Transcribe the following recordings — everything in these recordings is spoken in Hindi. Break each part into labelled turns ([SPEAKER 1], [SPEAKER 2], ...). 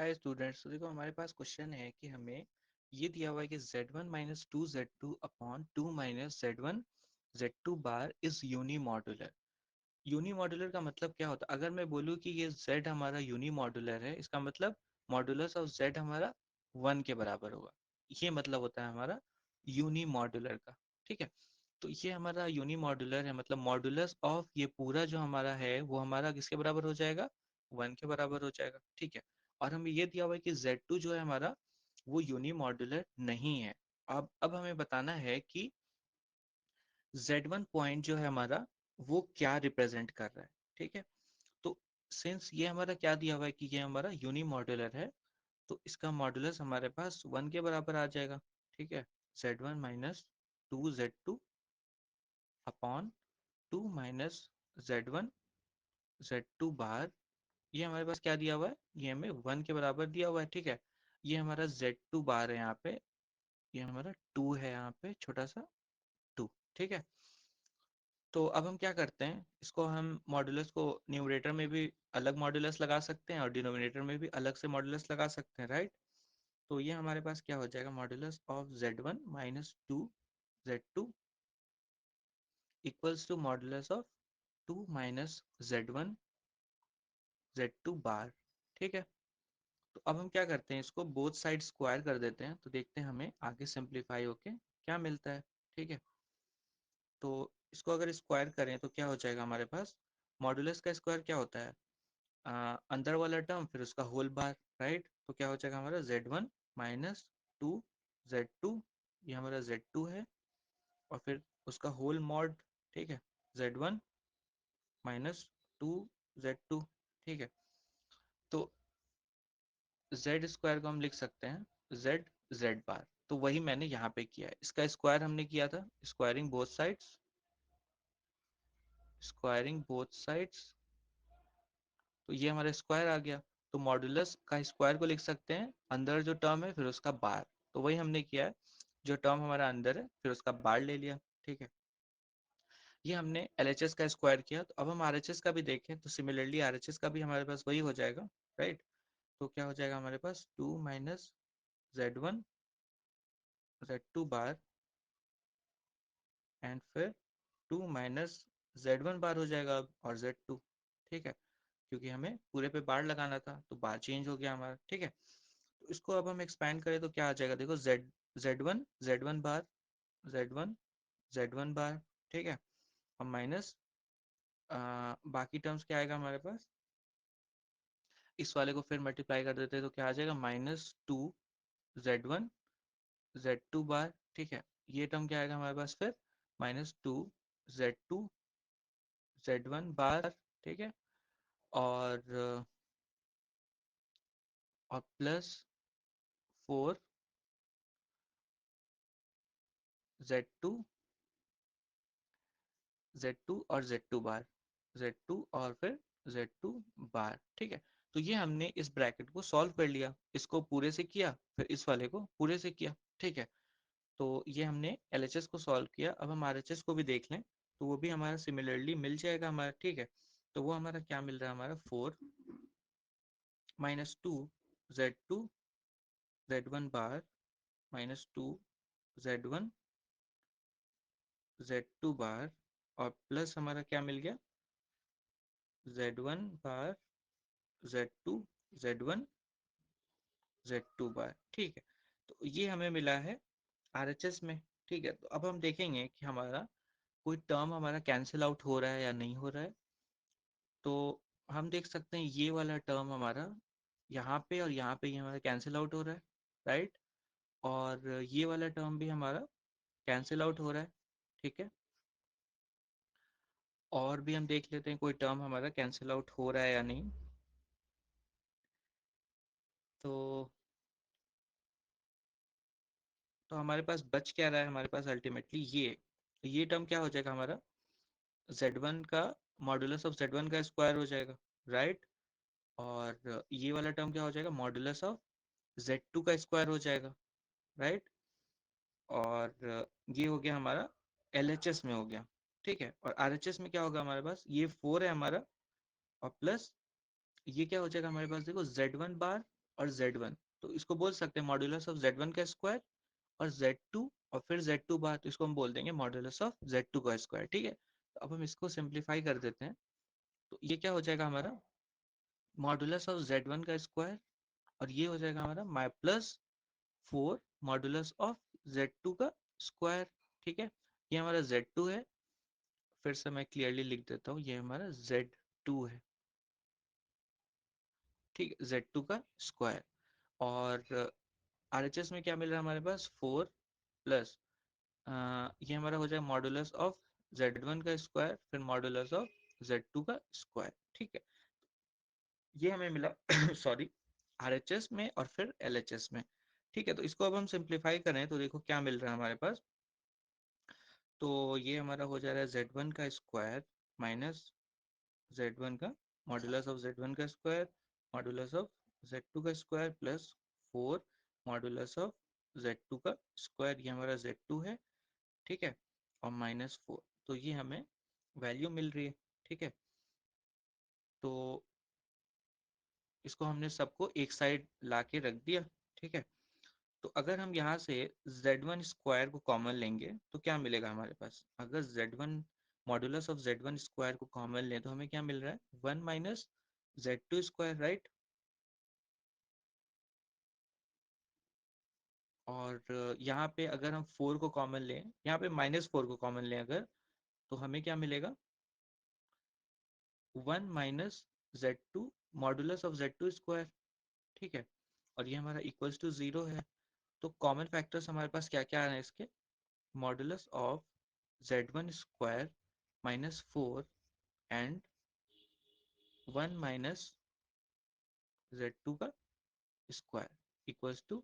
[SPEAKER 1] Hi students. तो देखो हमारे पास क्वेश्चन है कि हमें ये दिया हुआ है कि z1 minus two z two upon two minus जेड1 जेड2 bar is unimodular. Unimodular का मतलब क्या होता है? अगर मैं बोलूँ कि ये z हमारा यूनी मॉड्यूलर है, इसका मतलब मॉड्यूलस ऑफ z हमारा 1 के बराबर होगा। ये मतलब होता है हमारा यूनी मॉड्यूलर का। ठीक है, तो ये हमारा यूनी मॉड्यूलर है, मतलब मॉड्यूलस ऑफ ये पूरा जो हमारा है वो हमारा किसके बराबर हो जाएगा? 1 के बराबर हो जाएगा। ठीक है, और हमें ये दिया हुआ है कि z2 जो है हमारा वो यूनी मॉड्यूलर नहीं है। अब हमें बताना है कि z1 पॉइंट जो है हमारा वो क्या रिप्रेजेंट कर रहा है। ठीक है, तो सिंस ये हमारा क्या दिया हुआ है कि ये हमारा यूनी मॉड्यूलर है, तो इसका मॉड्यूलस हमारे पास 1 के बराबर आ जाएगा। ठीक है, z1 minus two z2 upon two minus z1 z2 बार। ये हमारे पास क्या दिया हुआ है? ये हमें 1 के बराबर दिया हुआ है। ठीक है, ये हमारा z2 बार है यहाँ पे, ये हमारा 2 है यहाँ पे, छोटा सा 2। ठीक है, तो अब हम क्या करते हैं, इसको हम मॉड्यूलस को न्यूमरेटर में भी अलग मॉड्यूलस लगा सकते हैं और डिनोमिनेटर में भी अलग से मॉड्यूलस लगा सकते हैं, राइट। तो ये हमारे पास क्या हो जाएगा? Modulus of z1 minus two z2 equals to modulus of 2 minus z1 z2 बार। ठीक है, तो अब हम क्या करते हैं, इसको बोथ साइड स्क्वायर कर देते हैं, तो देखते हैं हमें आगे सिंप्लीफाई होके क्या मिलता है। ठीक है, तो इसको अगर स्क्वायर करें तो क्या हो जाएगा हमारे पास? मॉड्यूलस का स्क्वायर क्या होता है? अंदर वाला टर्म फिर उसका होल बार, राइट। तो क्या हो जाएगा हमारा? z1 माइनस टू z2, ये हमारा z2 है, और फिर उसका होल मॉड। ठीक है, z1 माइनस टू z2। ठीक है, तो जेड स्क्वायर को हम लिख सकते हैं जेड जेड बार। तो वही मैंने यहाँ पे किया है, इसका स्क्वायर हमने किया था, squaring both sides, squaring both sides. तो ये हमारा स्क्वायर आ गया। तो मॉड्यूलस का स्क्वायर को लिख सकते हैं अंदर जो टर्म है फिर उसका बार। तो वही हमने किया है, जो टर्म हमारा अंदर है फिर उसका बार ले लिया। ठीक है, ये हमने एलएचएस का स्क्वायर किया। तो अब हम आरएचएस का भी देखें, तो सिमिलरली आरएचएस का भी हमारे पास वही हो जाएगा, राइट। तो क्या हो जाएगा हमारे पास? Two minus z1 z2 bar and फिर टू माइनस z1 बार हो जाएगा अब, और z2। ठीक है, क्योंकि हमें पूरे पे बार लगाना था तो बार चेंज हो गया हमारा। ठीक है, तो इसको अब हम एक्सपैंड करें तो क्या आ जाएगा? देखो z1 बार z1 z1 बार। ठीक है, अब माइनस बाकी टर्म्स क्या आएगा हमारे पास? इस वाले को फिर मल्टीप्लाई कर देते हैं तो क्या आ जाएगा? माइनस टू z1 z2 बार। ठीक है, ये टर्म क्या आएगा हमारे पास फिर? माइनस टू z2 z1 बार। ठीक है, और प्लस फोर z2 z2 और z2 बार, z2 और फिर z2 बार। ठीक है, तो ये हमने इस ब्रैकेट को सॉल्व कर लिया, इसको पूरे से किया फिर इस वाले को पूरे से किया। ठीक है, तो ये हमने एलएचएस को सॉल्व किया। अब हम आरएचएस को भी देख लें तो वो भी हमारा सिमिलरली मिल जाएगा हमारा। ठीक है, तो वो हमारा क्या मिल रहा है? हमारा four minus two z2 z1 बार माइनस टू z1 z2 बार, और प्लस हमारा क्या मिल गया? z1 बार z2 z1 z2 बार। ठीक है, तो ये हमें मिला है आरएचएस में। ठीक है, तो अब हम देखेंगे कि हमारा कोई टर्म हमारा कैंसिल आउट हो रहा है या नहीं हो रहा है। तो हम देख सकते हैं ये वाला टर्म हमारा यहाँ पे और यहाँ पे ये हमारा कैंसिल आउट हो रहा है, राइट। और ये वाला टर्म भी हमारा कैंसिल आउट हो रहा है। ठीक है, और भी हम देख लेते हैं कोई टर्म हमारा कैंसिल आउट हो रहा है या नहीं। तो हमारे पास बच क्या रहा है? हमारे पास अल्टीमेटली ये टर्म क्या हो जाएगा हमारा? z1 का मॉडुलस ऑफ z1 का स्क्वायर हो जाएगा, राइट। और ये वाला टर्म क्या हो जाएगा? मॉडुलस ऑफ z2 का स्क्वायर हो जाएगा, राइट। और ये हो गया हमारा एलएचएस में हो गया। ठीक है, और आरएचएस में क्या होगा हमारे पास? ये फोर है हमारा, और प्लस ये क्या हो जाएगा हमारे पास? देखो z1 बार और Z1, तो इसको बोल सकते हैं मॉड्यूलस ऑफ Z1 का स्क्वायर और Z2 और फिर Z2 बार, तो इसको हम बोल देंगे मॉड्यूलस ऑफ Z2 का स्क्वायर। ठीक है, तो अब हम इसको सिंप्लीफाई कर देते हैं। तो ये क्या हो जाएगा हमारा मॉड्यूलस ऑफ Z1 का स्क्वायर, और ये हो जाएगा हमारा माई प्लस 4 मॉड्यूलस ऑफ Z2 का स्क्वायर। ठीक है, ये हमारा Z2 है, फिर से मैं क्लियरली लिख देता हूँ, ये हमारा Z2 है। ठीक है, Z2 का स्क्वायर। और RHS में क्या मिल रहा है हमारे पास 4 प्लस ये हमारा हो जाए मॉडुलस ऑफ Z1 का स्क्वायर फिर मॉडुलस ऑफ Z2 का स्क्वायर। ठीक है, ये हमें मिला सॉरी RHS में और फिर LHS में। ठीक है, तो इसको अब हम सिंप्लीफाई करें तो देखो क्या मिल रहा है हमारे पास। तो ये हमारा हो जा रहा है Z1 का स्क्वायर माइनस Z1 का मॉडुलस ऑफ Z1 का स्क्वायर मॉडुलस ऑफ Z2 का square plus 4 modulus of Z2 का स्क्वायर, ये हमारा Z2 है। ठीक है, और -4, तो ये हमें वैल्यू मिल रही है। ठीक है, तो इसको हमने सबको एक साइड ला के रख दिया। ठीक है, तो अगर हम यहाँ से Z1 स्क्वायर को कॉमन लेंगे तो क्या मिलेगा हमारे पास, अगर Z1 modulus of Z1 square को कॉमन लें तो हमें क्या मिल रहा है 1 माइनस Z2 स्क्वायर, राइट। और यहाँ पे अगर हम 4 को कॉमन लें, यहाँ पे -4 को कॉमन लें अगर, तो हमें क्या मिलेगा 1 minus Z2 modulus of Z2 square. ठीक है, और ये हमारा इक्वल्स टू 0 है। तो कॉमन फैक्टर्स हमारे पास क्या क्या है इसके, modulus of Z1 square -4 and 1 minus Z2 का square equals to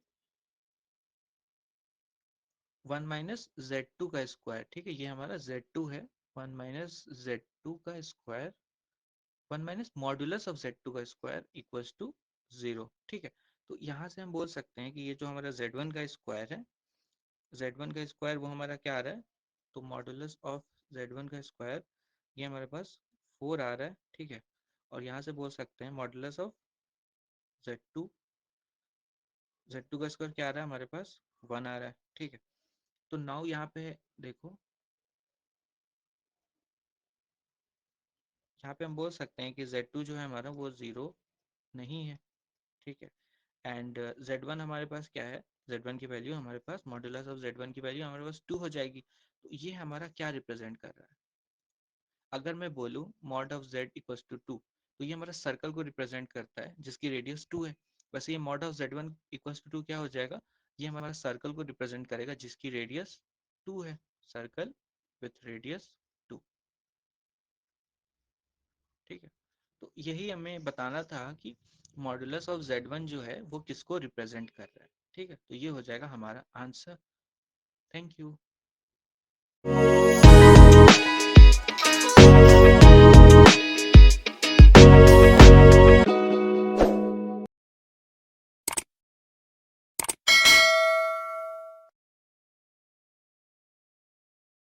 [SPEAKER 1] 1 minus Z2 का स्क्वायर। ठीक है, ये हमारा Z2 है, 1 माइनस Z2 का square 1 minus modulus of Z2 का स्क्वायर इक्वल्स टू 0। ठीक है, तो यहाँ से हम बोल सकते हैं कि ये जो हमारा Z1 का स्क्वायर है, Z1 का स्क्वायर वो हमारा क्या आ रहा है, तो मॉडुलस ऑफ Z1 का स्क्वायर ये हमारे पास 4 आ रहा है। ठीक है, और यहाँ से बोल सकते हैं मॉडुलस ऑफ Z2 Z2 का स्क्वायर क्या आ रहा है हमारे पास 1 आ रहा है। ठीक है, तो नाउ यहाँ पे देखो, यहाँ पे हम बोल सकते हैं कि Z2 जो है हमारा वो 0 नहीं है। ठीक है, एंड Z1 हमारे पास क्या है, Z1 की वैल्यू हमारे पास मॉडुलस ऑफ Z1 की वैल्यू हमारे पास 2 हो जाएगी। तो ये हमारा क्या रिप्रेजेंट कर रहा है, अगर मैं बोलूँ mod of Z equals to 2, तो ये हमारा सर्कल को रिप्रेजेंट करता है जिसकी रेडियस 2 है। वैसे ये mod of Z1 equals to 2 क्या हो जाएगा, ये हमारा सर्कल को रिप्रेजेंट करेगा जिसकी रेडियस 2 है, सर्कल विथ रेडियस 2। ठीक है, तो यही हमें बताना था कि मॉडुलस ऑफ Z1 जो है वो किसको रिप्रेजेंट कर रहा है। ठीक है, तो ये हो जाएगा हमारा आंसर। Thank you.